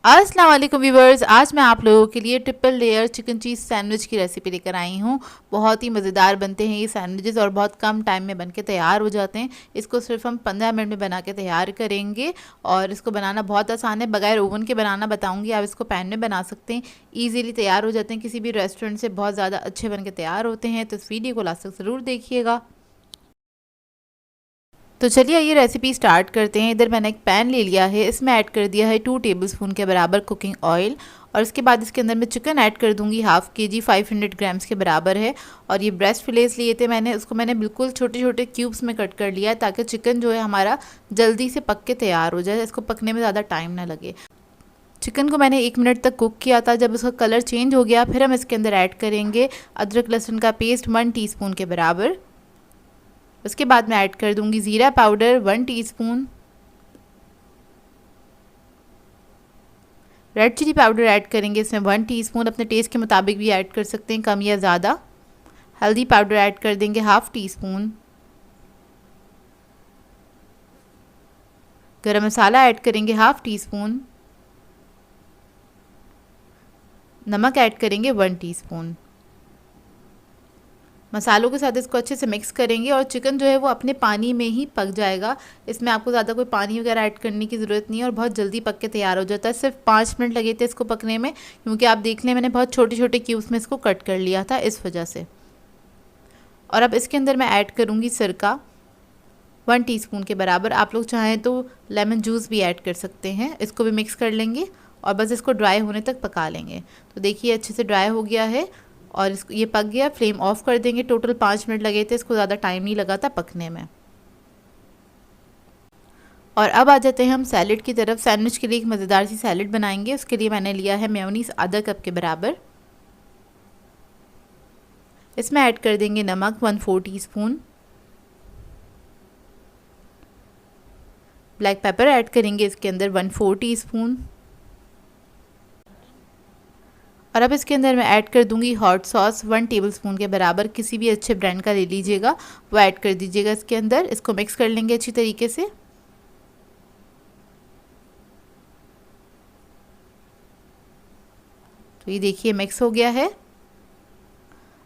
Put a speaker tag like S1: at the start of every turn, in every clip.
S1: अस्सलाम वालेकुम व्यूवर्स, आज मैं आप लोगों के लिए ट्रिपल लेयर चिकन चीज़ सैंडविच की रेसिपी लेकर आई हूँ। बहुत ही मज़ेदार बनते हैं ये सैंडविचेस और बहुत कम टाइम में बनके तैयार हो जाते हैं। इसको सिर्फ हम 15 मिनट में बना के तैयार करेंगे और इसको बनाना बहुत आसान है। बगैर ओवन के बनाना बताऊँगी, आप इसको पैन में बना सकते हैं। ईज़िली तैयार हो जाते हैं, किसी भी रेस्टोरेंट से बहुत ज़्यादा अच्छे बन के तैयार होते हैं। तो इस वीडियो को लास्ट तक ज़रूर देखिएगा। तो चलिए ये रेसिपी स्टार्ट करते हैं। इधर मैंने एक पैन ले लिया है, इसमें ऐड कर दिया है 2 टेबलस्पून के बराबर कुकिंग ऑयल और इसके बाद इसके अंदर मैं चिकन ऐड कर दूंगी। हाफ केजी 500 ग्राम्स के बराबर है। और ये ब्रेस्ट फिलेस लिए थे मैंने, उसको मैंने बिल्कुल छोटे छोटे क्यूब्स में कट कर लिया है ताकि चिकन जो है हमारा जल्दी से पक के तैयार हो जाए, इसको पकने में ज़्यादा टाइम ना लगे। चिकन को मैंने 1 मिनट तक कुक किया था। जब उसका कलर चेंज हो गया फिर हम इसके अंदर ऐड करेंगे अदरक लहसुन का पेस्ट 1 टीस्पून के बराबर। उसके बाद मैं ऐड कर दूंगी ज़ीरा powder 1 teaspoon, red chilli powder add करेंगे इसमें 1 टीस्पून, अपने टेस्ट के मुताबिक भी ऐड कर सकते हैं, कम या ज़्यादा। हल्दी पाउडर ऐड कर देंगे हाफ टीस्पून, गरम मसाला ऐड करेंगे हाफ टीस्पून, नमक ऐड करेंगे 1 टीस्पून। मसालों के साथ इसको अच्छे से मिक्स करेंगे और चिकन जो है वो अपने पानी में ही पक जाएगा। इसमें आपको ज़्यादा कोई पानी वगैरह ऐड करने की ज़रूरत नहीं है और बहुत जल्दी पक के तैयार हो जाता है। सिर्फ 5 मिनट लगे थे इसको पकने में, क्योंकि आप देख लें मैंने बहुत छोटे छोटे क्यूब्स में इसको कट कर लिया था, इस वजह से। और अब इसके अंदर मैं ऐड करूँगी सिरका 1 टीस्पून के बराबर। आप लोग चाहें तो लेमन जूस भी ऐड कर सकते हैं। इसको भी मिक्स कर लेंगे और बस इसको ड्राई होने तक पका लेंगे। तो देखिए अच्छे से ड्राई हो गया है और इसको ये पक गया। फ्लेम ऑफ कर देंगे। टोटल 5 मिनट लगे थे, इसको ज़्यादा टाइम नहीं लगा था पकने में। और अब आ जाते हैं हम सैलेड की तरफ। सैंडविच के लिए एक मज़ेदार सी सैलेड बनाएंगे। उसके लिए मैंने लिया है मेयोनीज़ आधा कप के बराबर। इसमें ऐड कर देंगे नमक 1/4 टीस्पून, ब्लैक पेपर ऐड करेंगे इसके अंदर 1/4 टीस्पून। और अब इसके अंदर मैं ऐड कर दूंगी हॉट सॉस 1 टेबलस्पून के बराबर। किसी भी अच्छे ब्रांड का ले लीजिएगा, वो ऐड कर दीजिएगा इसके अंदर। इसको मिक्स कर लेंगे अच्छी तरीके से। तो ये देखिए मिक्स हो गया है।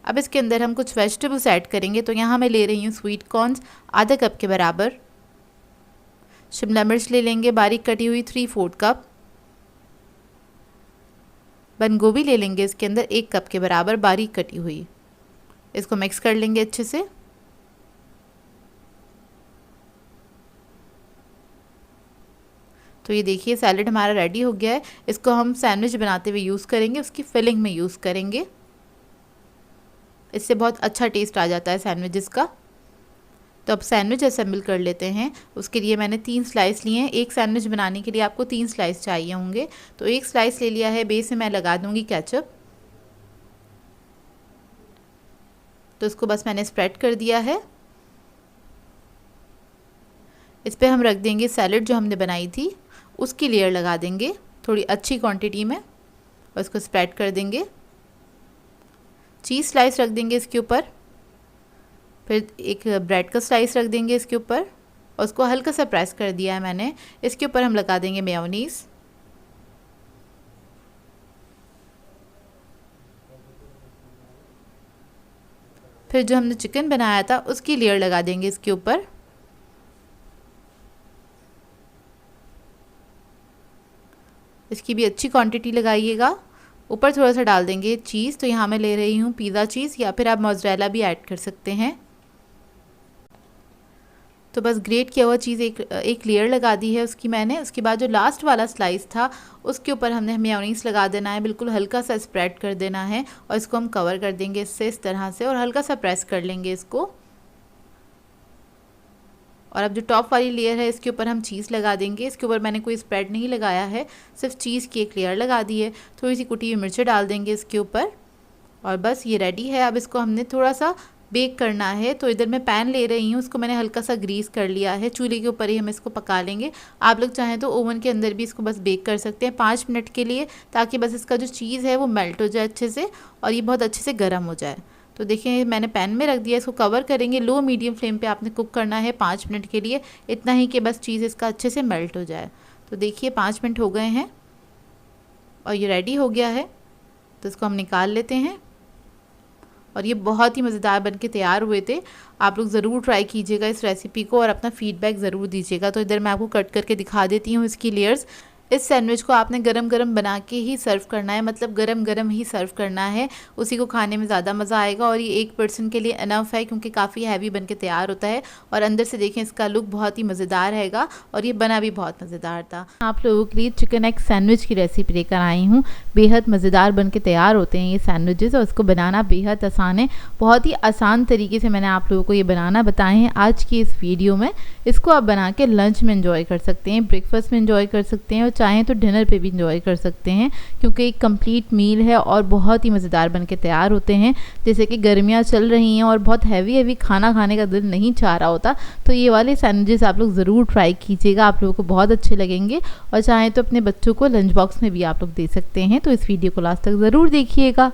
S1: अब इसके अंदर हम कुछ वेजिटेबल्स ऐड करेंगे। तो यहाँ मैं ले रही हूँ स्वीट कॉर्न्स आधा कप के बराबर, शिमला मिर्च ले लेंगे बारीक कटी हुई 3/4 कप, बंद गोभी ले लेंगे इसके अंदर 1 कप के बराबर बारीक कटी हुई। इसको मिक्स कर लेंगे अच्छे से। तो ये देखिए सैलेड हमारा रेडी हो गया है। इसको हम सैंडविच बनाते हुए यूज़ करेंगे, उसकी फिलिंग में यूज़ करेंगे। इससे बहुत अच्छा टेस्ट आ जाता है सैंडविचेस का। तो अब सैंडविच असेंबल कर लेते हैं। उसके लिए मैंने 3 स्लाइस लिए हैं। एक सैंडविच बनाने के लिए आपको 3 स्लाइस चाहिए होंगे। तो एक स्लाइस ले लिया है। बेस में मैं लगा दूंगी केचप। तो इसको बस मैंने स्प्रेड कर दिया है। इस पर हम रख देंगे सैलेड जो हमने बनाई थी, उसकी लेयर लगा देंगे थोड़ी अच्छी क्वांटिटी में और इसको स्प्रेड कर देंगे। चीज़ स्लाइस रख देंगे इसके ऊपर, फिर एक ब्रेड का स्लाइस रख देंगे इसके ऊपर और उसको हल्का सा प्रेस कर दिया है मैंने। इसके ऊपर हम लगा देंगे मेयोनीज़। फिर जो हमने चिकन बनाया था उसकी लेयर लगा देंगे इसके ऊपर। इसकी भी अच्छी क्वांटिटी लगाइएगा। ऊपर थोड़ा सा डाल देंगे चीज़। तो यहाँ मैं ले रही हूँ पिज़्ज़ा चीज़, या फिर आप मोज़रेला भी ऐड कर सकते हैं। तो बस ग्रेट किया हुआ चीज़ एक लेयर लगा दी है उसकी मैंने। उसके बाद जो लास्ट वाला स्लाइस था उसके ऊपर हमने मेयोनीज़ लगा देना है, बिल्कुल हल्का सा स्प्रेड कर देना है और इसको हम कवर कर देंगे इससे, इस तरह से, और हल्का सा प्रेस कर लेंगे इसको। और अब जो टॉप वाली लेयर है इसके ऊपर हम चीज़ लगा देंगे। इसके ऊपर मैंने कोई स्प्रेड नहीं लगाया है, सिर्फ चीज़ की एक लेयर लगा दी है। थोड़ी सी कुटी हुई मिर्चें डाल देंगे इसके ऊपर और बस ये रेडी है। अब इसको हमने थोड़ा सा बेक करना है। तो इधर मैं पैन ले रही हूँ, उसको मैंने हल्का सा ग्रीस कर लिया है। चूल्हे के ऊपर ही हम इसको पका लेंगे। आप लोग चाहें तो ओवन के अंदर भी इसको बस बेक कर सकते हैं 5 मिनट के लिए, ताकि बस इसका जो चीज़ है वो मेल्ट हो जाए अच्छे से और ये बहुत अच्छे से गर्म हो जाए। तो देखिए मैंने पैन में रख दिया। इसको कवर करेंगे, लो मीडियम फ्लेम पे आपने कुक करना है 5 मिनट के लिए, इतना ही कि बस चीज़ इसका अच्छे से मेल्ट हो जाए। तो देखिए 5 मिनट हो गए हैं। और ये रेडी हो गया है, तो इसको हम निकाल लेते हैं। और ये बहुत ही मज़ेदार बनके तैयार हुए थे। आप लोग ज़रूर ट्राई कीजिएगा इस रेसिपी को और अपना फीडबैक ज़रूर दीजिएगा। तो इधर मैं आपको कट करके दिखा देती हूँ इसकी लेयर्स। इस सैंडविच को आपने गरम गरम बना के ही सर्व करना है, मतलब गरम गरम ही सर्व करना है, उसी को खाने में ज़्यादा मज़ा आएगा। और ये एक पर्सन के लिए इनफ है, क्योंकि काफ़ी हैवी बन के तैयार होता है। और अंदर से देखें इसका लुक बहुत ही मज़ेदार रहेगा और ये बना भी बहुत मज़ेदार था। आप लोगों के लिए चिकन एग सैंडविच की रेसिपी लेकर आई हूँ। बेहद मज़ेदार बन के तैयार होते हैं ये सैंडविचेस और इसको बनाना बेहद आसान है। बहुत ही आसान तरीके से मैंने आप लोगों को ये बनाना बताए हैं आज की इस वीडियो में। इसको आप बना के लंच में एंजॉय कर सकते हैं, ब्रेकफास्ट में एंजॉय कर सकते हैं और चाहें तो डिनर पे भी इंजॉय कर सकते हैं, क्योंकि एक कंप्लीट मील है और बहुत ही मज़ेदार बनके तैयार होते हैं। जैसे कि गर्मियाँ चल रही हैं और बहुत हैवी खाना खाने का दिल नहीं चाह रहा होता, तो ये वाले सैंडविचेस आप लोग ज़रूर ट्राई कीजिएगा, आप लोगों को बहुत अच्छे लगेंगे। और चाहें तो अपने बच्चों को लंच बॉक्स में भी आप लोग दे सकते हैं। तो इस वीडियो को लास्ट तक ज़रूर देखिएगा।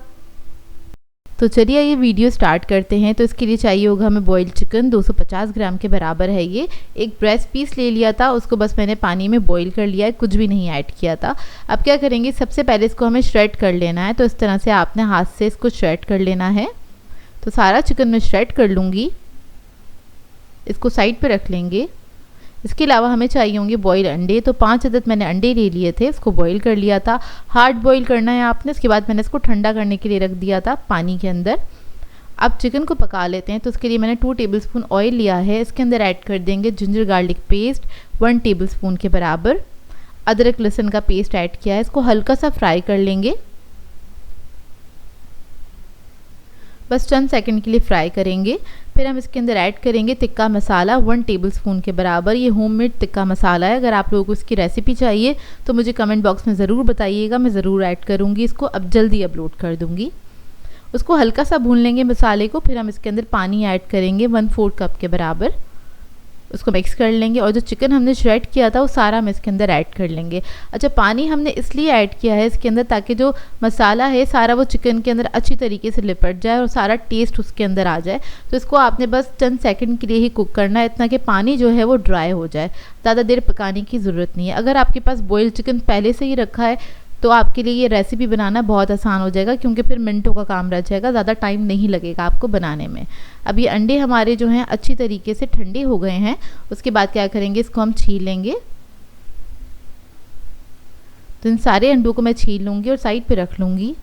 S1: तो चलिए ये वीडियो स्टार्ट करते हैं। तो इसके लिए चाहिए होगा हमें बॉइल्ड चिकन 250 ग्राम के बराबर है। ये एक ब्रेस्ट पीस ले लिया था, उसको बस मैंने पानी में बॉईल कर लिया है, कुछ भी नहीं ऐड किया था। अब क्या करेंगे, सबसे पहले इसको हमें श्रेड कर लेना है। तो इस तरह से आपने हाथ से इसको श्रेड कर लेना है। तो सारा चिकन मैं श्रेड कर लूँगी, इसको साइड पर रख लेंगे। इसके अलावा हमें चाहिए होंगे बॉयल अंडे। तो 5 अदद मैंने अंडे ले लिए थे, इसको बॉईल कर लिया था। हार्ड बॉईल करना है आपने। इसके बाद मैंने इसको ठंडा करने के लिए रख दिया था पानी के अंदर। अब चिकन को पका लेते हैं। तो उसके लिए मैंने 2 टेबलस्पून ऑयल लिया है। इसके अंदर ऐड कर देंगे जिंजर गार्लिक पेस्ट 1 टेबलस्पून के बराबर। अदरक लहसुन का पेस्ट ऐड किया है, इसको हल्का सा फ्राई कर लेंगे, बस चंद सेकंड के लिए फ्राई करेंगे। फिर हम इसके अंदर ऐड करेंगे तिक्का मसाला 1 टेबलस्पून के बराबर। ये होममेड तिक्का मसाला है। अगर आप लोगों को इसकी रेसिपी चाहिए तो मुझे कमेंट बॉक्स में ज़रूर बताइएगा, मैं ज़रूर ऐड करूँगी इसको। अब जल्दी अपलोड कर दूँगी। उसको हल्का सा भून लेंगे मसाले को। फिर हम इसके अंदर पानी ऐड करेंगे 1/4 कप के बराबर। उसको मिक्स कर लेंगे और जो चिकन हमने श्रेड किया था वो सारा हम इसके अंदर ऐड कर लेंगे। अच्छा, पानी हमने इसलिए ऐड किया है इसके अंदर ताकि जो मसाला है सारा वो चिकन के अंदर अच्छी तरीके से लिपट जाए और सारा टेस्ट उसके अंदर आ जाए। तो इसको आपने बस चंद सेकंड के लिए ही कुक करना है, इतना कि पानी जो है वो ड्राई हो जाए, ज़्यादा देर पकाने की ज़रूरत नहीं है। अगर आपके पास बॉइल्ड चिकन पहले से ही रखा है तो आपके लिए ये रेसिपी बनाना बहुत आसान हो जाएगा, क्योंकि फिर मिनटों का काम रह जाएगा, ज़्यादा टाइम नहीं लगेगा आपको बनाने में। अब ये अंडे हमारे जो हैं अच्छी तरीके से ठंडे हो गए हैं। उसके बाद क्या करेंगे, इसको हम छील लेंगे। तो इन सारे अंडों को मैं छील लूँगी और साइड पे रख लूँगी।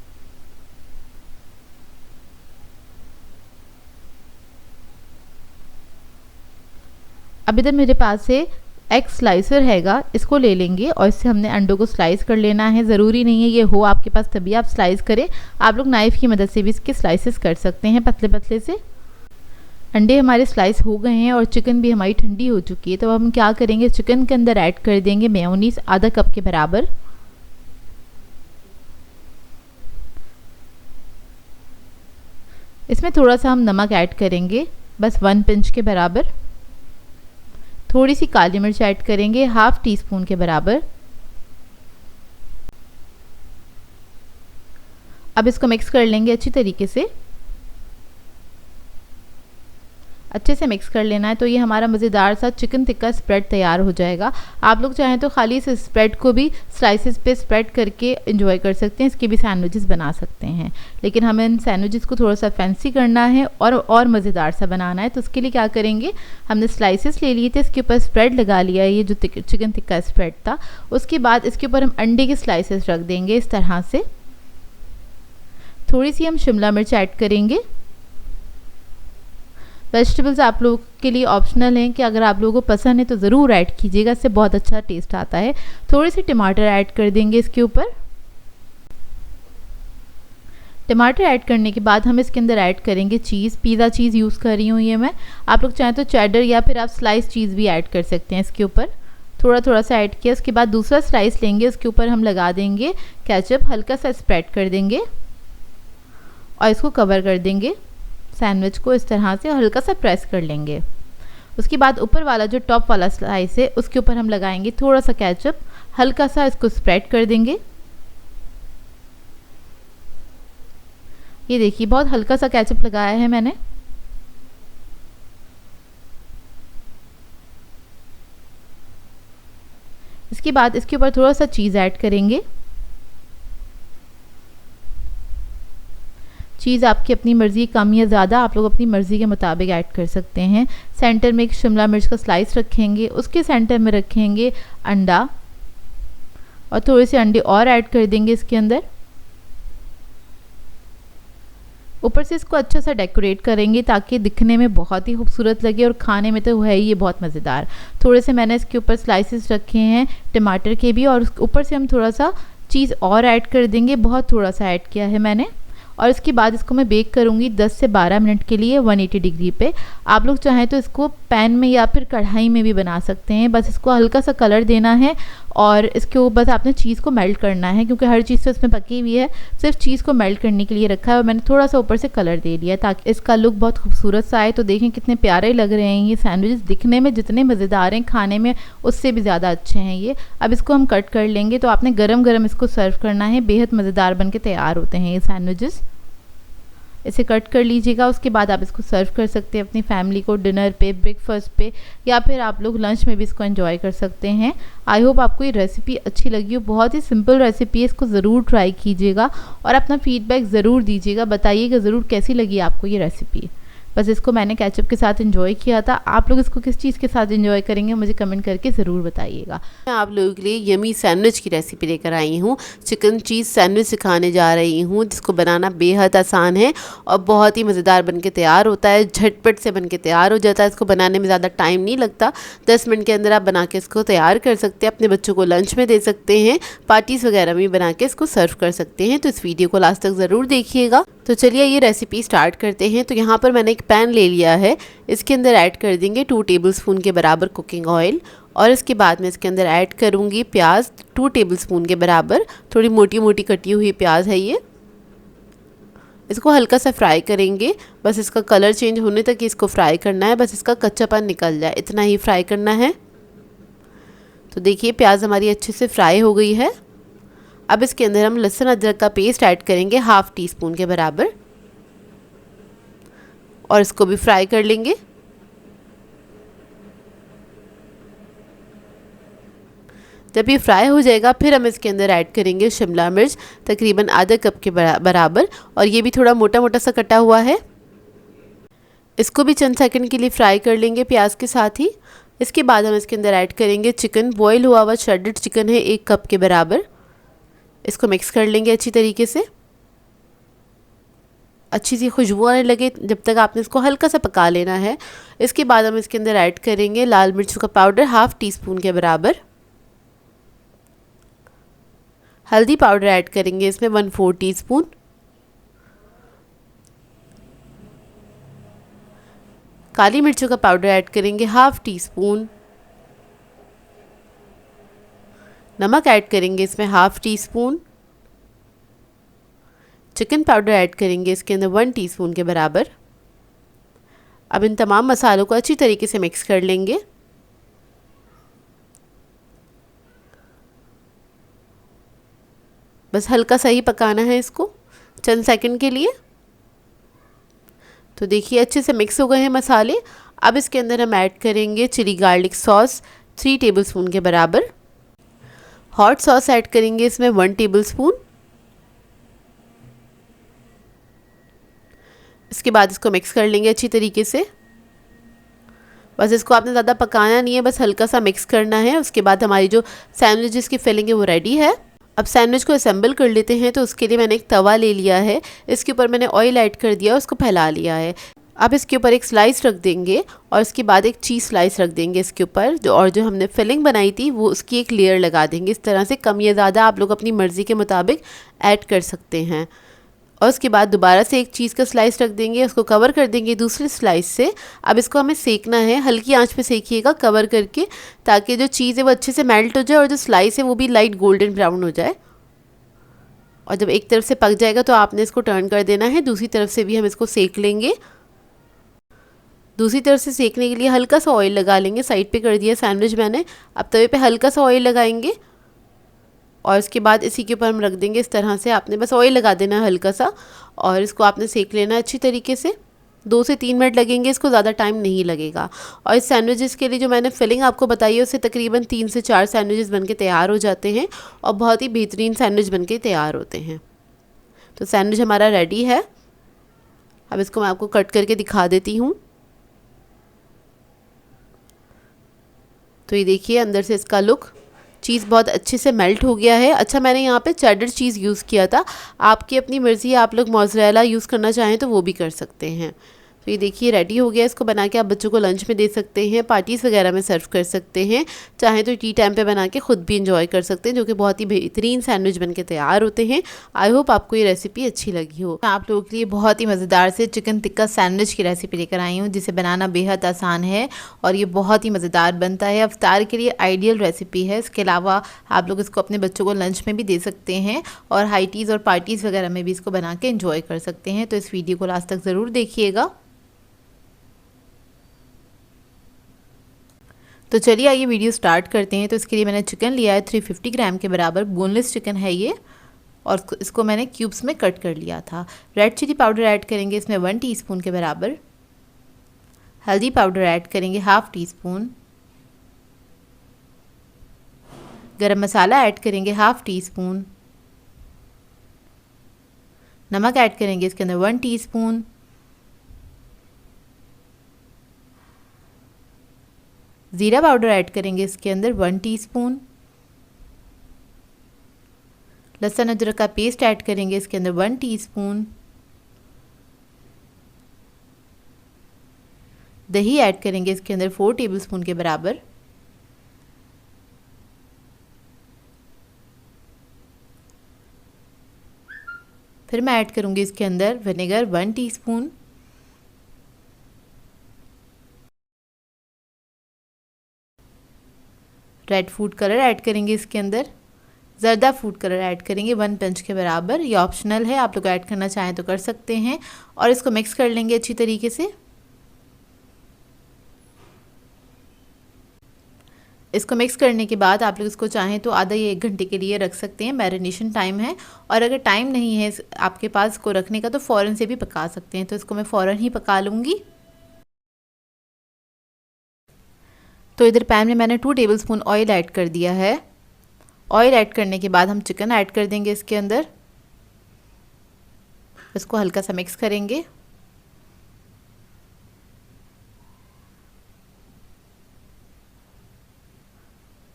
S1: अब इधर मेरे पास से एग स्लाइसर हैगा, इसको ले लेंगे और इससे हमने अंडों को स्लाइस कर लेना है। ज़रूरी नहीं है ये हो आपके पास तभी आप स्लाइस करें, आप लोग नाइफ़ की मदद से भी इसके स्लाइसेस कर सकते हैं पतले पतले से। अंडे हमारे स्लाइस हो गए हैं और चिकन भी हमारी ठंडी हो चुकी है। तो अब हम क्या करेंगे, चिकन के अंदर ऐड कर देंगे मेयोनीज आधा कप के बराबर। इसमें थोड़ा सा हम नमक ऐड करेंगे, बस 1 पिंच के बराबर। थोड़ी सी काली मिर्च ऐड करेंगे 1/2 टीस्पून के बराबर। अब इसको मिक्स कर लेंगे अच्छी तरीके से, अच्छे से मिक्स कर लेना है। तो ये हमारा मज़ेदार सा चिकन टिक्का स्प्रेड तैयार हो जाएगा। आप लोग चाहें तो खाली इस स्प्रेड को भी स्लाइसेस पे स्प्रेड करके एंजॉय कर सकते हैं, इसके भी सैंडविचेस बना सकते हैं। लेकिन हमें इन सैंडविचेस को थोड़ा सा फैंसी करना है और मज़ेदार सा बनाना है। तो उसके लिए क्या करेंगे, हमने स्लाइसेस ले लिए थे, इसके ऊपर स्प्रेड लगा लिया है, ये जो चिकन टिक्का स्प्रेड था। उसके बाद इसके ऊपर हम अंडे के स्लाइसेस रख देंगे इस तरह से। थोड़ी सी हम शिमला मिर्च ऐड करेंगे। वेजिटेबल्स आप लोगों के लिए ऑप्शनल हैं कि अगर आप लोगों को पसंद है तो ज़रूर ऐड कीजिएगा, इससे बहुत अच्छा टेस्ट आता है। थोड़े से टमाटर ऐड कर देंगे इसके ऊपर। टमाटर ऐड करने के बाद हम इसके अंदर ऐड करेंगे चीज़। पिज़्ज़ा चीज़ यूज़ कर रही हूँ ये मैं, आप लोग चाहें तो चेडर या फिर आप स्लाइस चीज़ भी ऐड कर सकते हैं इसके ऊपर। थोड़ा थोड़ा सा ऐड किया। उसके बाद दूसरा स्लाइस लेंगे, उसके ऊपर हम लगा देंगे केचप, हल्का सा स्प्रेड कर देंगे और इसको कवर कर देंगे सैंडविच को इस तरह से, और हल्का सा प्रेस कर लेंगे। उसके बाद ऊपर वाला जो टॉप वाला स्लाइस है उसके ऊपर हम लगाएंगे थोड़ा सा केचप, हल्का सा इसको स्प्रेड कर देंगे। ये देखिए बहुत हल्का सा केचप लगाया है मैंने। इसके बाद इसके ऊपर थोड़ा सा चीज़ ऐड करेंगे। चीज़ आपकी अपनी मर्ज़ी, कम या ज़्यादा आप लोग अपनी मर्ज़ी के मुताबिक ऐड कर सकते हैं। सेंटर में एक शिमला मिर्च का स्लाइस रखेंगे, उसके सेंटर में रखेंगे अंडा और थोड़े से अंडे और ऐड कर देंगे इसके अंदर। ऊपर से इसको अच्छा सा डेकोरेट करेंगे ताकि दिखने में बहुत ही खूबसूरत लगे और खाने में तो है ही ये बहुत मज़ेदार। थोड़े से मैंने इसके ऊपर स्लाइसेस रखे हैं टमाटर के भी, और ऊपर से हम थोड़ा सा चीज़ और ऐड कर देंगे, बहुत थोड़ा सा ऐड किया है मैंने। और इसके बाद इसको मैं बेक करूँगी 10 से 12 मिनट के लिए 180 डिग्री पे। आप लोग चाहें तो इसको पैन में या फिर कढ़ाई में भी बना सकते हैं। बस इसको हल्का सा कलर देना है और इसके ऊपर बस आपने चीज़ को मेल्ट करना है, क्योंकि हर चीज़ तो इसमें पकी हुई है, सिर्फ चीज़ को मेल्ट करने के लिए रखा है। और मैंने थोड़ा सा ऊपर से कलर दे लिया है ताकि इसका लुक बहुत खूबसूरत सा आए। तो देखें कितने प्यारे लग रहे हैं ये सैंडविचेस, दिखने में जितने मज़ेदार हैं खाने में उससे भी ज़्यादा अच्छे हैं ये। अब इसको हम कट कर लेंगे। तो आपने गरम गरम इसको सर्व करना है, बेहद मज़ेदार बन के तैयार होते हैं ये सैंडविचेस। इसे कट कर लीजिएगा। उसके बाद आप इसको सर्व कर सकते हैं अपनी फैमिली को डिनर पे, ब्रेकफास्ट पे, या फिर आप लोग लंच में भी इसको एंजॉय कर सकते हैं। आई होप आपको ये रेसिपी अच्छी लगी हो। बहुत ही सिंपल रेसिपी है, इसको ज़रूर ट्राई कीजिएगा और अपना फीडबैक ज़रूर दीजिएगा, बताइएगा ज़रूर कैसी लगी आपको ये रेसिपी। बस इसको मैंने केचप के साथ एंजॉय किया था। आप लोग इसको किस चीज़ के साथ एंजॉय करेंगे मुझे कमेंट करके ज़रूर बताइएगा।
S2: मैं आप लोगों के लिए यमी सैंडविच की रेसिपी लेकर आई हूँ। चिकन चीज़ सैंडविच सिखाने जा रही हूँ, जिसको बनाना बेहद आसान है और बहुत ही मज़ेदार बनके तैयार होता है। झटपट से बनके तैयार हो जाता है। इसको बनाने में ज़्यादा टाइम नहीं लगता, 10 मिनट के अंदर आप बना के इसको तैयार कर सकते हैं। अपने बच्चों को लंच में दे सकते हैं, पार्टीज़ वगैरह में बना के इसको सर्व कर सकते हैं। तो इस वीडियो को लास्ट तक ज़रूर देखिएगा। तो चलिए ये रेसिपी स्टार्ट करते हैं। तो यहाँ पर मैंने एक पैन ले लिया है, इसके अंदर ऐड कर देंगे 2 टेबलस्पून के बराबर कुकिंग ऑयल। और इसके बाद मैं इसके अंदर ऐड करूँगी प्याज 2 टेबलस्पून के बराबर। थोड़ी मोटी मोटी कटी हुई प्याज है ये। इसको हल्का सा फ्राई करेंगे, बस इसका कलर चेंज होने तक इसको फ्राई करना है, बस इसका कच्चापन निकल जाए इतना ही फ्राई करना है। तो देखिए प्याज हमारी अच्छे से फ्राई हो गई है। अब इसके अंदर हम लहसुन अदरक का पेस्ट ऐड करेंगे 1/2 टीस्पून के बराबर और इसको भी फ्राई कर लेंगे। जब ये फ्राई हो जाएगा फिर हम इसके अंदर ऐड करेंगे शिमला मिर्च तकरीबन आधा कप के बराबर, और ये भी थोड़ा मोटा मोटा सा कटा हुआ है। इसको भी चंद सेकंड के लिए फ्राई कर लेंगे प्याज के साथ ही। इसके बाद हम इसके अंदर ऐड करेंगे चिकन, बॉयल हुआ हुआ श्रेडेड चिकन है 1 कप के बराबर। इसको मिक्स कर लेंगे अच्छी तरीके से, अच्छी सी खुशबू आने लगे जब तक आपने इसको हल्का सा पका लेना है। इसके बाद हम इसके अंदर ऐड करेंगे लाल मिर्च का पाउडर 1/2 टीस्पून के बराबर। हल्दी पाउडर ऐड करेंगे इसमें 1/4 टीस्पून। काली मिर्चों का पाउडर ऐड करेंगे 1/2 टीस्पून। नमक ऐड करेंगे इसमें 1/2 टीस्पून। चिकन पाउडर ऐड करेंगे इसके अंदर 1 टीस्पून के बराबर। अब इन तमाम मसालों को अच्छी तरीके से मिक्स कर लेंगे। बस हल्का सा ही पकाना है इसको चंद सेकंड के लिए। तो देखिए अच्छे से मिक्स हो गए हैं मसाले। अब इसके अंदर हम ऐड करेंगे चिली गार्लिक सॉस 3 टेबलस्पून के बराबर। हॉट सॉस ऐड करेंगे इसमें 1 टेबलस्पून। इसके बाद इसको मिक्स कर लेंगे अच्छी तरीके से। बस इसको आपने ज़्यादा पकाना नहीं है, बस हल्का सा मिक्स करना है। उसके बाद हमारी जो सैंडविचेस की फिलिंग है वो रेडी है। अब सैंडविच को असेंबल कर लेते हैं। तो उसके लिए मैंने एक तवा ले लिया है, इसके ऊपर मैंने ऑयल ऐड कर दिया, उसको फैला लिया है। अब इसके ऊपर एक स्लाइस रख देंगे और इसके बाद एक चीज़ स्लाइस रख देंगे इसके ऊपर, जो हमने फिलिंग बनाई थी वो उसकी एक लेयर लगा देंगे। इस तरह से कम या ज़्यादा आप लोग अपनी मर्ज़ी के मुताबिक ऐड कर सकते हैं। और उसके बाद दोबारा से एक चीज़ का स्लाइस रख देंगे, उसको कवर कर देंगे दूसरे स्लाइस से। अब इसको हमें सेकना है, हल्की आंच पे सेकिएगा कवर करके, ताकि जो चीज़ है वो अच्छे से मेल्ट हो जाए और जो स्लाइस है वो भी लाइट गोल्डन ब्राउन हो जाए। और जब एक तरफ से पक जाएगा तो आपने इसको टर्न कर देना है, दूसरी तरफ से भी हम इसको सेक लेंगे। दूसरी तरफ से सेकने के लिए हल्का सा ऑयल लगा लेंगे। साइड पे कर दिया सैंडविच मैंने, अब तवे पे हल्का सा ऑयल लगाएंगे और इसके बाद इसी के ऊपर हम रख देंगे। इस तरह से आपने बस ऑयल लगा देना है हल्का सा और इसको आपने सेक लेना है अच्छी तरीके से। 2 से 3 मिनट लगेंगे, इसको ज़्यादा टाइम नहीं लगेगा। और इस सैंडविचेस के लिए जो मैंने फिलिंग आपको बताई है उससे तकरीबन 3 से 4 सैंडविचेस बनके तैयार हो जाते हैं और बहुत ही बेहतरीन सैंडविच बनके तैयार होते हैं। तो सैंडविच हमारा रेडी है। अब इसको मैं आपको कट करके दिखा देती हूँ। तो ये देखिए अंदर से इसका लुक, चीज़ बहुत अच्छे से मेल्ट हो गया है। अच्छा, मैंने यहाँ पे चेडर चीज़ यूज़ किया था, आपकी अपनी मर्ज़ी है, आप लोग मोज़रेला यूज़ करना चाहें तो वो भी कर सकते हैं। तो ये देखिए रेडी हो गया। इसको बना के आप बच्चों को लंच में दे सकते हैं, पार्टीज़ वगैरह में सर्व कर सकते हैं, चाहे तो टी टाइम पे बना के ख़ुद भी इंजॉय कर सकते हैं, जो कि बहुत ही बेहतरीन सैंडविच बन के तैयार होते हैं। आई होप आपको ये रेसिपी अच्छी लगी हो।
S1: मैं आप लोगों के लिए बहुत ही मज़ेदार से चिकन टिक्का सैंडविच की रेसिपी लेकर आई हूँ, जिसे बनाना बेहद आसान है और ये बहुत ही मज़ेदार बनता है। अफ्तार के लिए आइडियल रेसिपी है। इसके अलावा आप लोग इसको अपने बच्चों को लंच में भी दे सकते हैं और हाईटीज़ और पार्टीज़ वगैरह में भी इसको बना के इंजॉय कर सकते हैं। तो इस वीडियो को लास्ट तक ज़रूर देखिएगा। तो चलिए आइए वीडियो स्टार्ट करते हैं। तो इसके लिए मैंने चिकन लिया है 350 ग्राम के बराबर, बोनलेस चिकन है ये, और इसको मैंने क्यूब्स में कट कर लिया था। रेड चिली पाउडर ऐड करेंगे इसमें 1 टीस्पून के बराबर। हल्दी पाउडर ऐड करेंगे 1/2 टीस्पून। गरम मसाला ऐड करेंगे 1/2 टीस्पून। नमक ऐड करेंगे इसके अंदर 1 टीस्पून। ज़ीरा पाउडर ऐड करेंगे इसके अंदर 1 टीस्पून। लहसुन अदरक का पेस्ट ऐड करेंगे इसके अंदर 1 टीस्पून। दही ऐड करेंगे इसके अंदर 4 टेबलस्पून के बराबर। फिर मैं ऐड करूंगी इसके अंदर vinegar 1 teaspoon. Red food colour add करेंगे इसके अंदर। ज़र्दा फूड कलर ऐड करेंगे 1 पिंच के बराबर। ये ऑप्शनल है, आप लोग ऐड करना चाहें तो कर सकते हैं। और इसको मिक्स कर लेंगे अच्छी तरीके से। इसको मिक्स करने के बाद आप लोग इसको चाहें तो आधा या 1 घंटे के लिए रख सकते हैं, मैरिनेशन टाइम है। और अगर टाइम नहीं है आपके पास इसको रखने का तो फ़ौरन से भी पका सकते हैं। तो इसको मैं फ़ौरन ही पका लूँगी। तो इधर पैन में मैंने 2 टेबलस्पून ऑयल ऐड कर दिया है। ऑयल ऐड करने के बाद हम चिकन ऐड कर देंगे इसके अंदर। इसको हल्का सा मिक्स करेंगे।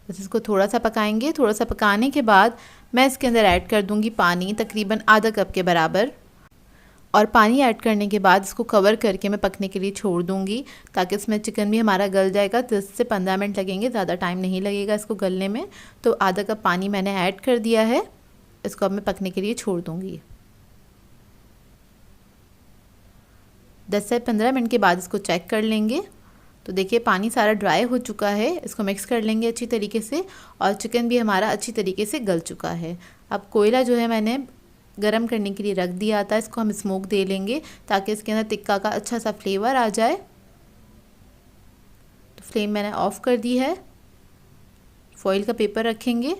S1: बस इसको थोड़ा सा पकाएंगे। थोड़ा सा पकाने के बाद मैं इसके अंदर ऐड कर दूंगी पानी, तकरीबन आधा कप के बराबर। और पानी ऐड करने के बाद इसको कवर करके मैं पकने के लिए छोड़ दूंगी, ताकि इसमें चिकन भी हमारा गल जाएगा। 10 से 15 मिनट लगेंगे, ज़्यादा टाइम नहीं लगेगा इसको गलने में। तो आधा कप पानी मैंने ऐड कर दिया है। इसको अब मैं पकने के लिए छोड़ दूंगी। 10 से 15 मिनट के बाद इसको चेक कर लेंगे। तो देखिए पानी सारा ड्राई हो चुका है। इसको मिक्स कर लेंगे अच्छी तरीके से और चिकन भी हमारा अच्छी तरीके से गल चुका है। अब कोयला जो है मैंने गरम करने के लिए रख दिया था, इसको हम स्मोक दे लेंगे ताकि इसके अंदर टिक्का का अच्छा सा फ्लेवर आ जाए। तो फ्लेम मैंने ऑफ़ कर दी है। फॉइल का पेपर रखेंगे,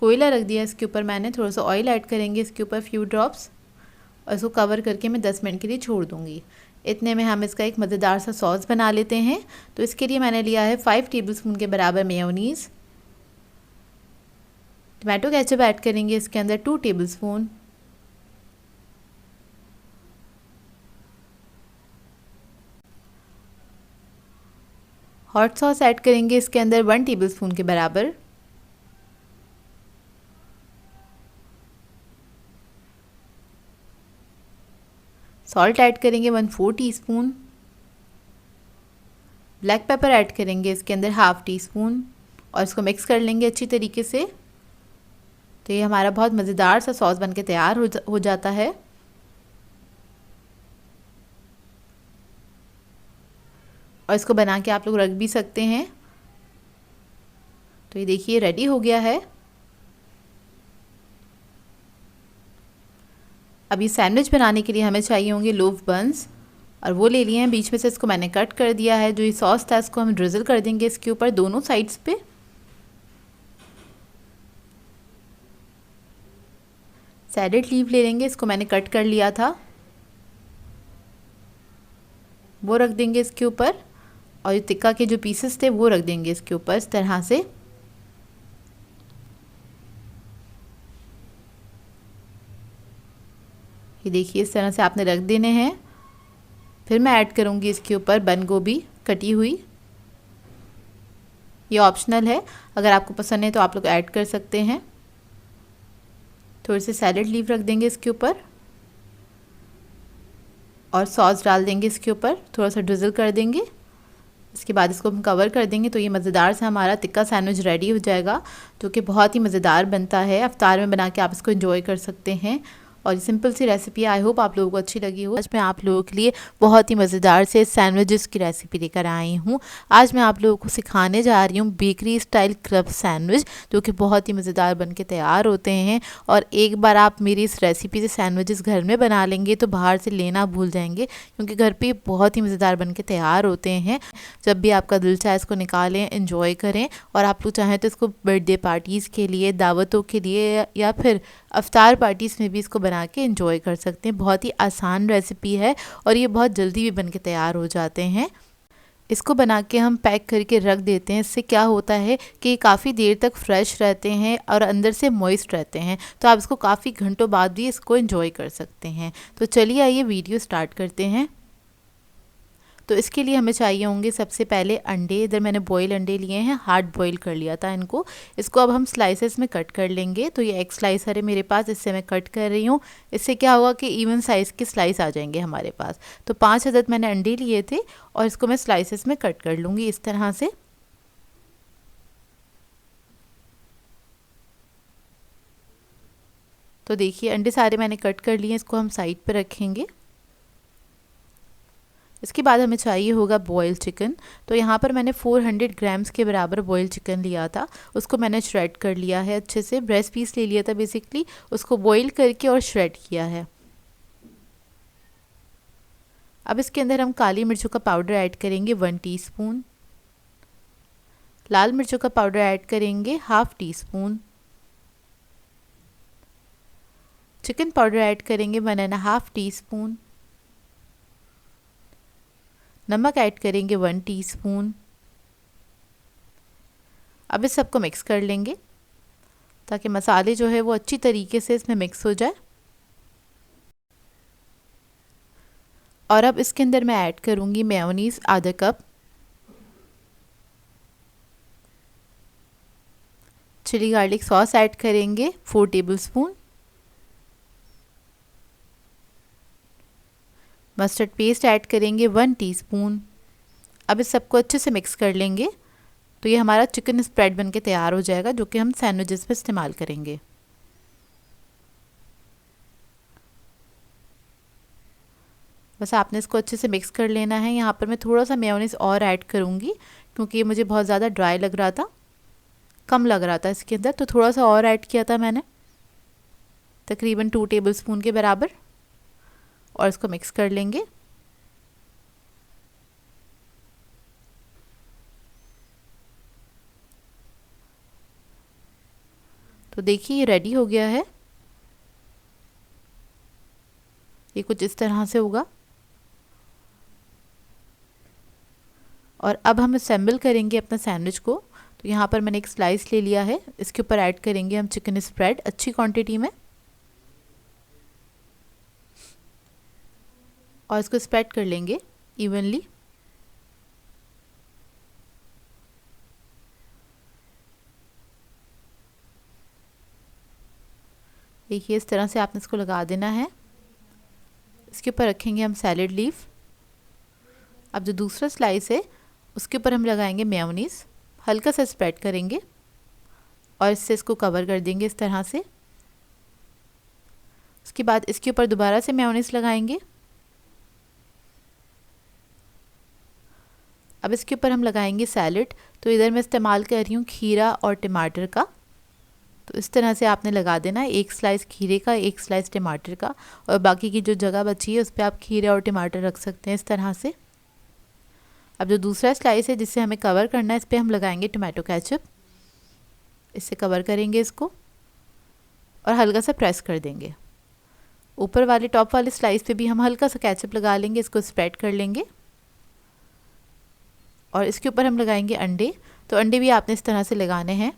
S1: कोयला रख दिया, इसके ऊपर मैंने थोड़ा सा ऑयल ऐड करेंगे इसके ऊपर फ्यू ड्रॉप्स, और इसको कवर करके मैं 10 मिनट के लिए छोड़ दूँगी। इतने में हम इसका एक मज़ेदार सा सॉस बना लेते हैं। तो इसके लिए मैंने लिया है 5 टेबलस्पून के बराबर मेयोनीज़। टमाटो केचप ऐड करेंगे इसके अंदर 2 टेबलस्पून। हॉट सॉस ऐड करेंगे इसके अंदर 1 टेबलस्पून के बराबर। सॉल्ट ऐड करेंगे 1/4 टीस्पून। ब्लैक पेपर ऐड करेंगे इसके अंदर 1/2 टीस्पून और इसको मिक्स कर लेंगे अच्छी तरीके से। तो ये हमारा बहुत मज़ेदार सा सॉस बनके तैयार हो जाता है। और इसको बना के आप लोग रख भी सकते हैं। तो ये देखिए रेडी हो गया है। अब ये सैंडविच बनाने के लिए हमें चाहिए होंगे लोफ बन्स, और वो ले लिए हैं। बीच में से इसको मैंने कट कर दिया है। जो ये सॉस था इसको हम ड्रिजल कर देंगे इसके ऊपर दोनों साइड्स पे। सैलेड लीव ले लेंगे, इसको मैंने कट कर लिया था, वो रख देंगे इसके ऊपर। और ये टिक्का के जो पीसेस थे वो रख देंगे इसके ऊपर इस तरह से। ये देखिए इस तरह से आपने रख देने हैं। फिर मैं ऐड करूँगी इसके ऊपर बंद गोभी कटी हुई। ये ऑप्शनल है, अगर आपको पसंद है तो आप लोग ऐड कर सकते हैं। थोड़ी सी सैलेड लीफ रख देंगे इसके ऊपर और सॉस डाल देंगे इसके ऊपर, थोड़ा सा ड्रिज़ल कर देंगे। इसके बाद इसको हम कवर कर देंगे तो ये मज़ेदार से हमारा टिक्का सैंडविच रेडी हो जाएगा, जो कि बहुत ही मज़ेदार बनता है। इफ्तार में बना के आप इसको एंजॉय कर सकते हैं। और सिंपल सी रेसिपी, आई होप आप लोगों को अच्छी लगी हो। आज मैं आप लोगों के लिए बहुत ही मज़ेदार से सैंडविचेस की रेसिपी लेकर आई हूँ। आज मैं आप लोगों को सिखाने जा रही हूँ बेकरी स्टाइल क्रब सैंडविच, जो कि बहुत ही मज़ेदार बन के तैयार होते हैं। और एक बार आप मेरी इस रेसिपी से सैंडविचेस घर में बना लेंगे तो बाहर से लेना भूल जाएंगे, क्योंकि घर पे बहुत ही मज़ेदार बन के तैयार होते हैं। जब भी आपका दिल चाहे इसको निकालें, एंजॉय करें। और आप लोग चाहें तो इसको बर्थडे पार्टीज़ के लिए, दावतों के लिए या फिर अफ्तार पार्टीज़ में भी इसको बना के एंजॉय कर सकते हैं। बहुत ही आसान रेसिपी है और ये बहुत जल्दी भी बन के तैयार हो जाते हैं। इसको बना के हम पैक करके रख देते हैं। इससे क्या होता है कि ये काफ़ी देर तक फ्रेश रहते हैं और अंदर से मॉइस्ट रहते हैं, तो आप इसको काफ़ी घंटों बाद भी इसको एंजॉय कर सकते हैं। तो चलिए आइए वीडियो स्टार्ट करते हैं। तो इसके लिए हमें चाहिए होंगे सबसे पहले अंडे। इधर मैंने बॉयल अंडे लिए हैं, हार्ड बॉयल कर लिया था इनको। इसको अब हम स्लाइसेस में कट कर लेंगे। तो ये एक स्लाइसर है मेरे पास, इससे मैं कट कर रही हूँ। इससे क्या होगा कि इवन साइज़ के स्लाइस आ जाएंगे हमारे पास। तो 5 अदद मैंने अंडे लिए थे और इसको मैं स्लाइसेस में कट कर लूँगी इस तरह से। तो देखिए अंडे सारे मैंने कट कर लिए, इसको हम साइड पर रखेंगे। इसके बाद हमें चाहिए होगा बॉयल चिकन। तो यहाँ पर मैंने 400 ग्राम्स के बराबर बॉयल चिकन लिया था, उसको मैंने श्रेड कर लिया है अच्छे से। ब्रेस्ट पीस ले लिया था बेसिकली, उसको बॉईल करके और श्रेड किया है। अब इसके अंदर हम काली मिर्चों का पाउडर ऐड करेंगे 1 टीस्पून। लाल मिर्चों का पाउडर ऐड करेंगे 1/2 टीस्पून। चिकन पाउडर ऐड करेंगे 1.5 टीस्पून। नमक ऐड करेंगे 1 टीस्पून। अब इस सबको मिक्स कर लेंगे ताकि मसाले जो है वो अच्छी तरीके से इसमें मिक्स हो जाए। और अब इसके अंदर मैं ऐड करूँगी मेयोनीज़ आधा कप, चिली गार्लिक सॉस ऐड करेंगे 4 टेबलस्पून, मस्टर्ड पेस्ट ऐड करेंगे 1 टीस्पून। अब इस सबको अच्छे से मिक्स कर लेंगे तो ये हमारा चिकन स्प्रेड बनके तैयार हो जाएगा, जो कि हम सैंडविचेस में इस्तेमाल करेंगे। बस आपने इसको अच्छे से मिक्स कर लेना है। यहाँ पर मैं थोड़ा सा मेयोनीज़ और ऐड करूँगी, क्योंकि ये मुझे बहुत ज़्यादा ड्राई लग रहा था, कम लग रहा था इसके अंदर, तो थोड़ा सा और ऐड किया था मैंने, तकरीबन 2 टेबलस्पून के बराबर। और इसको मिक्स कर लेंगे। तो देखिए ये रेडी हो गया है, ये कुछ इस तरह से होगा। और अब हम असेंबल करेंगे अपना सैंडविच को। तो यहाँ पर मैंने एक स्लाइस ले लिया है, इसके ऊपर ऐड करेंगे हम चिकन स्प्रेड अच्छी क्वांटिटी में और इसको स्प्रेड कर लेंगे इवनली। देखिए इस तरह से आपने इसको लगा देना है। इसके ऊपर रखेंगे हम सैलेड लीफ। अब जो दूसरा स्लाइस है उसके ऊपर हम लगाएंगे मेयोनीज़, हल्का सा स्प्रेड करेंगे और इससे इसको कवर कर देंगे इस तरह से। उसके बाद इसके ऊपर दोबारा से मेयोनीज़ लगाएंगे। अब इसके ऊपर हम लगाएंगे सैलेड। तो इधर मैं इस्तेमाल कर रही हूँ खीरा और टमाटर का। तो इस तरह से आपने लगा देना है, एक स्लाइस खीरे का, एक स्लाइस टमाटर का, और बाकी की जो जगह बची है उस पर आप खीरे और टमाटर रख सकते हैं इस तरह से। अब जो दूसरा स्लाइस है जिससे हमें कवर करना है, इस पर हम लगाएंगे टमाटो केचप। इससे कवर करेंगे इसको और हल्का सा प्रेस कर देंगे। ऊपर वाले टॉप वाले स्लाइस पे भी हम हल्का सा केचप लगा लेंगे, इसको स्प्रेड कर लेंगे और इसके ऊपर हम लगाएंगे अंडे। तो अंडे भी आपने इस तरह से लगाने हैं।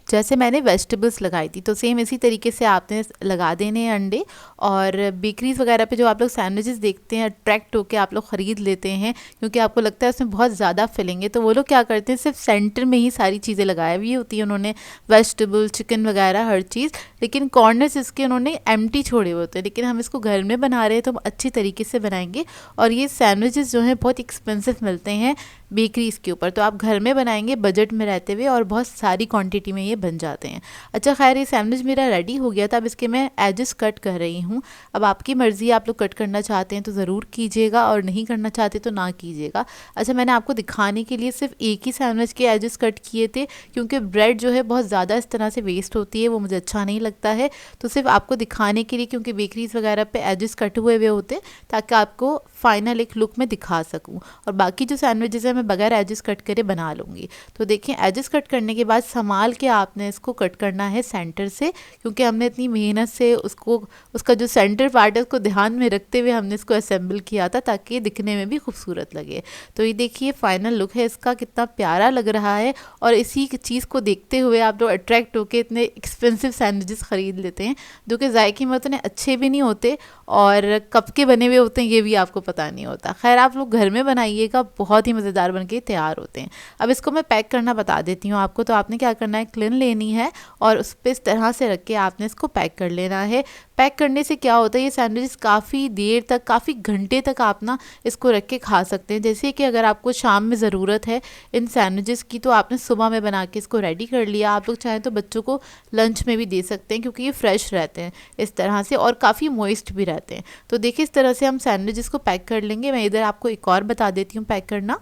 S1: जैसे मैंने वेजिटेबल्स लगाई थी तो सेम इसी तरीके से आपने लगा देने हैं अंडे। और बेकरीज वगैरह पे जो आप लोग सैंडविचेस देखते हैं अट्रैक्ट होकर आप लोग ख़रीद लेते हैं क्योंकि आपको लगता है उसमें बहुत ज़्यादा फिलिंग है, तो वो लोग क्या करते हैं सिर्फ सेंटर में ही सारी चीज़ें लगाई हुई होती हैं उन्होंने, वेजिटेबल चिकन वगैरह हर चीज़, लेकिन कॉर्नर्स इसके उन्होंने एम्प्टी छोड़े हुए होते हैं। लेकिन हम इसको घर में बना रहे हैं तो हम अच्छी तरीके से बनाएंगे। और ये सैंडविचेस जो हैं बहुत एक्सपेंसिव मिलते हैं बेकरीज के ऊपर, तो आप घर में बनाएंगे बजट में रहते हुए और बहुत सारी क्वांटिटी में ये बन जाते हैं। अच्छा खैर ये सैंडविच मेरा रेडी हो गया था, अब इसके मैं एजेस कट कर रही हूँ। अब आपकी मर्ज़ी, आप लोग कट करना चाहते हैं तो ज़रूर कीजिएगा और नहीं करना चाहते तो ना कीजिएगा। अच्छा मैंने आपको दिखाने के लिए सिर्फ एक ही सैंडविच के एजेस कट किए थे क्योंकि ब्रेड जो है बहुत ज़्यादा इस तरह से वेस्ट होती है, वो मुझे अच्छा नहीं लगता है, तो सिर्फ आपको दिखाने के लिए, क्योंकि बेकरीज वगैरह पे एजेस कट हुए हुए होते हैं ताकि आपको फाइनल एक लुक में दिखा सकूं। और बाकी जो सैंडविचेस है मैं बगैर एजेस कट करे बना लूँगी। तो देखिए एजेस कट करने के बाद संभाल के आपने इसको कट करना है सेंटर से, क्योंकि हमने इतनी मेहनत से उसका जो सेंटर पार्ट है उसको ध्यान में रखते हुए हमने इसको असेंबल किया था ताकि ये दिखने में भी खूबसूरत लगे। तो ये देखिए फाइनल लुक है इसका, कितना प्यारा लग रहा है। और इसी चीज़ को देखते हुए आप लोग अट्रैक्ट होकर इतने एक्सपेंसिव सैंडविचेस ख़रीद लेते हैं जो कि जायके में उतने अच्छे भी नहीं होते और कब के बने हुए होते हैं ये भी आपको पता नहीं होता। खैर आप लोग घर में बनाइएगा, बहुत ही मज़ेदार बन के तैयार होते हैं। अब इसको मैं पैक करना बता देती हूँ आपको। तो आपने क्या करना है, क्लिन लेनी है और उस पर इस तरह से रख के आपने इसको पैक कर लेना है। पैक करने से क्या होता है, ये सैंडविच काफ़ी देर तक, काफ़ी घंटे तक आप ना इसको रख के खा सकते हैं। जैसे कि अगर आपको शाम में ज़रूरत है इन सैंडविचेस की तो आपने सुबह में बना के इसको रेडी कर लिया। आप लोग चाहें तो बच्चों को लंच में भी दे सकते हैं क्योंकि ये फ्रेश रहते हैं इस तरह से और काफ़ी मॉइस्ट भी रहते हैं। तो देखिए इस तरह से हम सैंडविचेस को पैक कर लेंगे। मैं इधर आपको एक और बता देती हूँ पैक करना।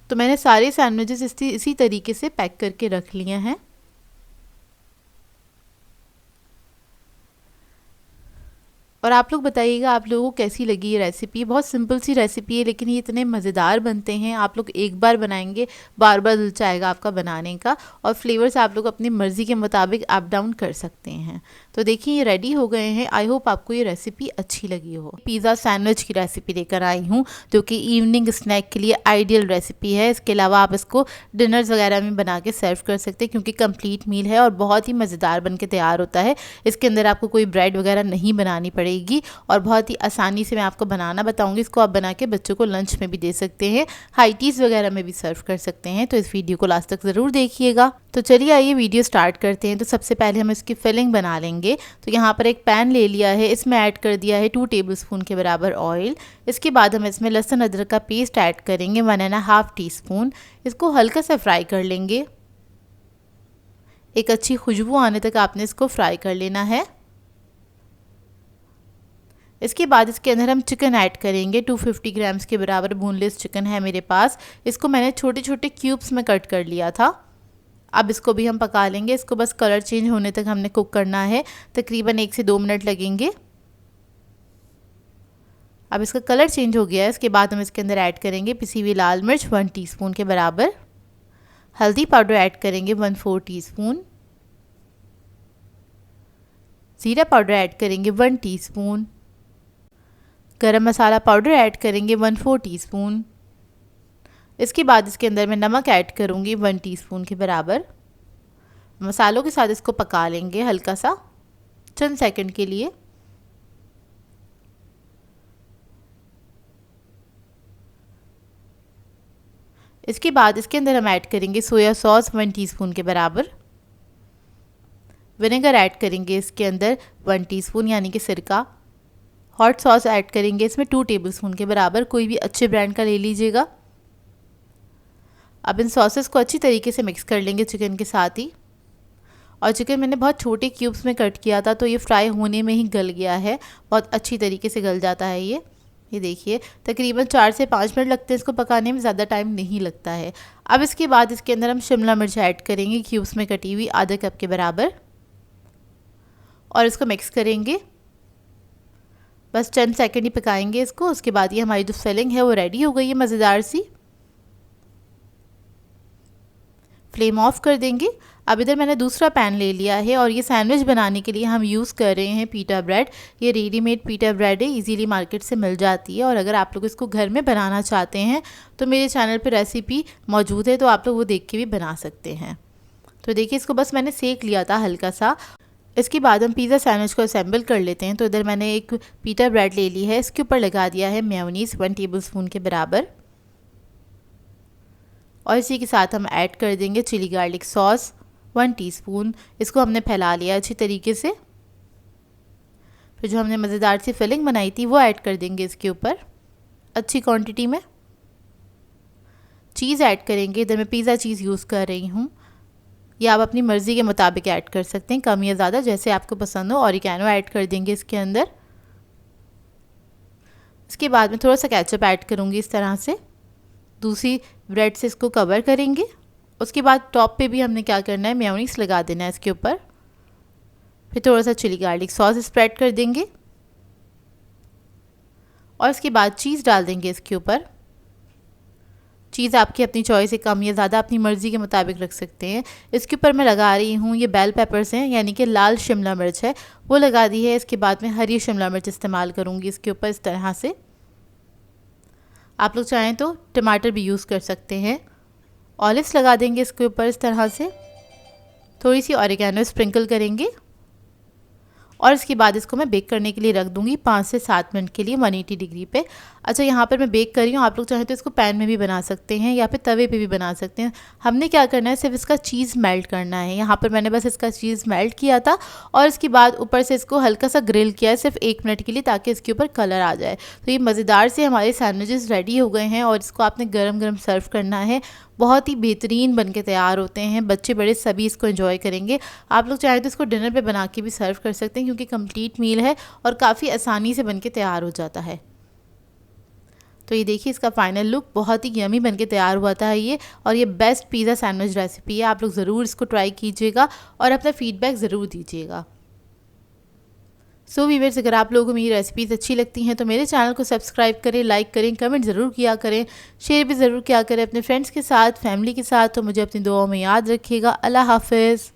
S1: तो मैंने सारे सैंडविचेस इसी तरीके से पैक करके रख लिए हैं। और आप लोग बताइएगा आप लोगों को कैसी लगी ये रेसिपी। बहुत सिंपल सी रेसिपी है लेकिन ये इतने मज़ेदार बनते हैं, आप लोग एक बार बनाएंगे बार बार दिल चाहेगा आपका बनाने का। और फ्लेवर्स आप लोग अपनी मर्ज़ी के मुताबिक अप डाउन कर सकते हैं। तो देखिए ये रेडी हो गए हैं। आई होप आपको ये रेसिपी अच्छी लगी हो। पिज़्ज़ा सैंडविच की रेसिपी लेकर आई हूँ जो कि इवनिंग स्नैक के लिए आइडियल रेसिपी है। इसके अलावा आप इसको डिनर्स वगैरह में बना के सर्व कर सकते हैं क्योंकि कंप्लीट मील है और बहुत ही मज़ेदार बन के तैयार होता है। इसके अंदर आपको कोई ब्रेड वगैरह नहीं बनानी पड़ेगी और बहुत ही आसानी से मैं आपको बनाना बताऊंगी। इसको आप बना के बच्चों को लंच में भी दे सकते हैं, हाई टीज़ वगैरह में भी सर्व कर सकते हैं। तो इस वीडियो को लास्ट तक ज़रूर देखिएगा। तो चलिए आइए वीडियो स्टार्ट करते हैं। तो सबसे पहले हम इसकी फिलिंग बना लेंगे। तो यहाँ पर एक पैन ले लिया है, इसमें ऐड कर दिया है 2 टेबलस्पून के बराबर ऑयल। इसके बाद हम इसमें लहसुन अदरक का पेस्ट ऐड करेंगे 1.5 टीस्पून। इसको हल्का सा फ्राई कर लेंगे, एक अच्छी खुशबू आने तक आपने इसको फ्राई कर लेना है। इसके बाद इसके अंदर हम चिकन ऐड करेंगे। 250 ग्राम्स के बराबर बोनलेस चिकन है मेरे पास। इसको मैंने छोटे छोटे क्यूब्स में कट कर लिया था। अब इसको भी हम पका लेंगे। इसको बस कलर चेंज होने तक हमने कुक करना है, तकरीबन 1 से 2 मिनट लगेंगे। अब इसका कलर चेंज हो गया है। इसके बाद हम इसके अंदर ऐड करेंगे पिसी हुई लाल मिर्च 1 टीस्पून के बराबर, हल्दी पाउडर ऐड करेंगे 1/4 टीस्पून, ज़ीरा पाउडर ऐड करेंगे 1 टीस्पून, गरम मसाला पाउडर ऐड करेंगे 1/4 टीस्पून। इसके बाद इसके अंदर मैं नमक ऐड करूँगी 1 टीस्पून के बराबर। मसालों के साथ इसको पका लेंगे हल्का सा चंद सेकंड के लिए। इसके बाद इसके अंदर हम ऐड करेंगे सोया सॉस 1 टीस्पून के बराबर, विनेगर ऐड करेंगे इसके अंदर 1 टीस्पून यानी कि सिरका, हॉट सॉस ऐड करेंगे इसमें 2 टेबलस्पून के बराबर, कोई भी अच्छे ब्रांड का ले लीजिएगा। अब इन सॉसेस को अच्छी तरीके से मिक्स कर लेंगे चिकन के साथ ही। और चिकन मैंने बहुत छोटे क्यूब्स में कट किया था तो ये फ्राई होने में ही गल गया है, बहुत अच्छी तरीके से गल जाता है ये देखिए तकरीबन 4 से 5 मिनट लगते हैं इसको पकाने में, ज़्यादा टाइम नहीं लगता है। अब इसके बाद इसके अंदर हम शिमला मिर्च ऐड करेंगे क्यूब्स में कटी हुई आधा कप के बराबर और इसको मिक्स करेंगे। बस चंद सेकंड ही पकाएंगे इसको। उसके बाद ये हमारी जो फिलिंग है वो रेडी हो गई है मज़ेदार सी। फ्लेम ऑफ कर देंगे। अब इधर मैंने दूसरा पैन ले लिया है और ये सैंडविच बनाने के लिए हम यूज़ कर रहे हैं पीटा ब्रेड। ये रेडीमेड पीटा ब्रेड है, इजीली मार्केट से मिल जाती है। और अगर आप लोग इसको घर में बनाना चाहते हैं तो मेरे चैनल पर रेसिपी मौजूद है, तो आप लोग वो देख के भी बना सकते हैं। तो देखिए इसको बस मैंने सेक लिया था हल्का सा। इसके बाद हम पिज़्ज़ा सैंडविच को असेंबल कर लेते हैं। तो इधर मैंने एक पीटा ब्रेड ले ली है, इसके ऊपर लगा दिया है मेयोनीज़ 1 टेबलस्पून के बराबर, और इसी के साथ हम ऐड कर देंगे चिली गार्लिक सॉस 1 टीस्पून। इसको हमने फैला लिया अच्छी तरीके से। फिर जो हमने मज़ेदार सी फिलिंग बनाई थी वो ऐड कर देंगे इसके ऊपर अच्छी क्वांटिटी में। चीज़ ऐड करेंगे, इधर मैं पिज़्ज़ा चीज़ यूज़ कर रही हूँ, ये आप अपनी मर्ज़ी के मुताबिक ऐड कर सकते हैं, कम या ज़्यादा जैसे आपको पसंद हो। ऑरिगैनो ऐड कर देंगे इसके अंदर। इसके बाद मैं थोड़ा सा केचप ऐड करूँगी इस तरह से, दूसरी ब्रेड से इसको कवर करेंगे। उसके बाद टॉप पे भी हमने क्या करना है, मेयोनीज़ लगा देना है इसके ऊपर। फिर थोड़ा सा चिली गार्लिक सॉस स्प्रेड कर देंगे और इसके बाद चीज़ डाल देंगे इसके ऊपर। चीज़ आपकी अपनी चॉइस है, कम या ज़्यादा अपनी मर्ज़ी के मुताबिक रख सकते हैं। इसके ऊपर मैं लगा रही हूँ ये बेल पेपर्स हैं, यानी कि लाल शिमला मिर्च है, वो लगा दी है। इसके बाद मैं हरी शिमला मिर्च इस्तेमाल करूँगी इसके ऊपर इस तरह से। आप लोग चाहें तो टमाटर भी यूज़ कर सकते हैं। ऑलिव्स लगा देंगे इसके ऊपर इस तरह से, थोड़ी सी ऑरिगैनो स्प्रिंकल करेंगे और इसके बाद इसको मैं बेक करने के लिए रख दूंगी 5 से 7 मिनट के लिए 180 डिग्री पे। अच्छा, यहाँ पर मैं बेक कर रही हूँ, आप लोग चाहें तो इसको पैन में भी बना सकते हैं या फिर तवे पे भी बना सकते हैं। हमने क्या करना है, सिर्फ इसका चीज़ मेल्ट करना है। यहाँ पर मैंने बस इसका चीज़ मेल्ट किया था और इसके बाद ऊपर से इसको हल्का सा ग्रिल किया है सिर्फ 1 मिनट के लिए, ताकि इसके ऊपर कलर आ जाए। तो ये मज़ेदार से हमारे सैंडविचेस रेडी हो गए हैं और इसको आपने गरम गरम सर्व करना है। बहुत ही बेहतरीन बन के तैयार होते हैं, बच्चे बड़े सभी इसको एंजॉय करेंगे। आप लोग चाहें तो इसको डिनर पे बना के भी सर्व कर सकते हैं, क्योंकि कंप्लीट मील है और काफ़ी आसानी से बन के तैयार हो जाता है। तो ये देखिए इसका फाइनल लुक बहुत ही यमी बन के तैयार हुआ था ये, और ये बेस्ट पिज़्ज़ा सैंडविच रेसिपी है। आप लोग ज़रूर इसको ट्राई कीजिएगा और अपना फीडबैक ज़रूर दीजिएगा। सो व्यूअर्स, अगर आप लोगों को मेरी रेसिपीज़ अच्छी लगती हैं तो मेरे चैनल को सब्सक्राइब करें, लाइक करें, कमेंट ज़रूर किया करें, शेयर भी ज़रूर किया करें अपने फ्रेंड्स के साथ, फैमिली के साथ। तो मुझे अपनी दुआओं में याद रखिएगा। अल्लाह हाफ़िज़।